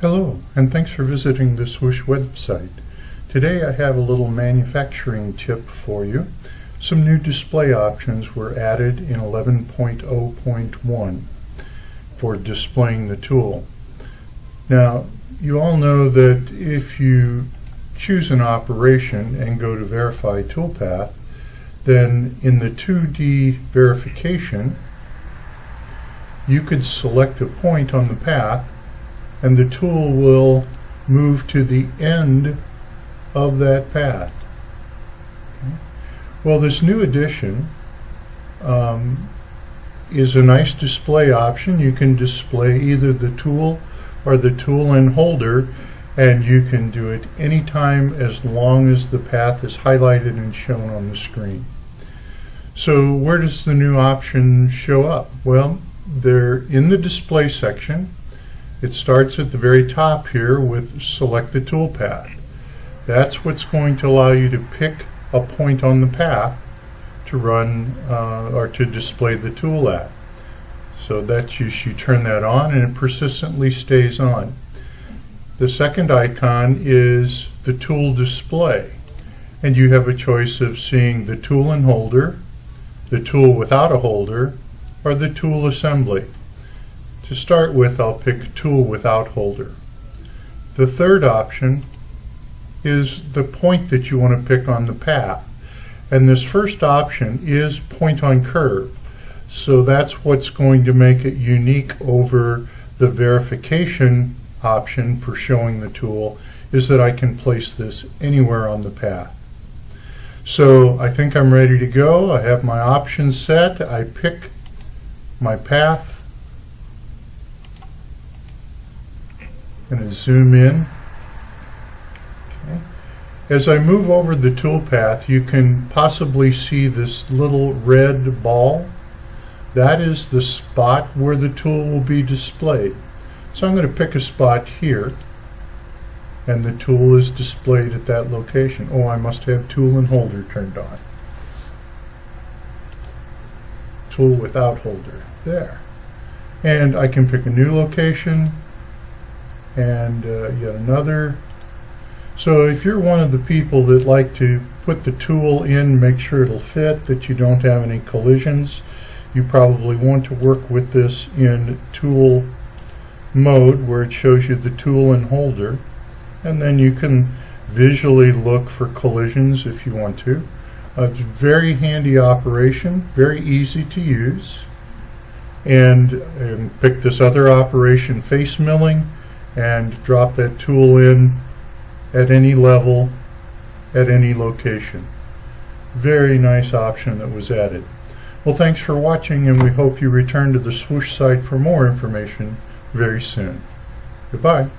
Hello, and thanks for visiting the Swoosh website. Today I have a little manufacturing tip for you. Some new display options were added in 11.0.1 for displaying the tool. Now, you all know that if you choose an operation and go to Verify Toolpath, then in the 2D verification, you could select a point on the path and the tool will move to the end of that path. Okay. Well, this new addition is a nice display option. You can display either the tool or the tool and holder, and you can do it anytime as long as the path is highlighted and shown on the screen. So where does the new option show up? Well, they're in the display section. It starts at the very top here with select the tool path. That's what's going to allow you to pick a point on the path to run or to display the tool at. So that's you turn that on and it persistently stays on. The second icon is the tool display, and you have a choice of seeing the tool and holder, the tool without a holder, or the tool assembly. To start with, I'll pick tool without holder. The third option is the point that you want to pick on the path. And this first option is point on curve. So that's what's going to make it unique over the verification option for showing the tool, is that I can place this anywhere on the path. So I think I'm ready to go. I have my options set. I pick my path. I'm going to zoom in. Okay. As I move over the toolpath, you can possibly see this little red ball. That is the spot where the tool will be displayed. So I'm going to pick a spot here, and the tool is displayed at that location. Oh, I must have tool and holder turned on. Tool without holder. There. And I can pick a new location and yet another. So if you're one of the people that like to put the tool in, make sure it'll fit, that you don't have any collisions, you probably want to work with this in tool mode where it shows you the tool and holder, and then you can visually look for collisions if you want to. It's a very handy operation, very easy to use. And pick this other operation, face milling, and drop that tool in at any level, at any location. Very nice option that was added. Well, thanks for watching, and we hope you return to the Swoosh site for more information very soon. Goodbye.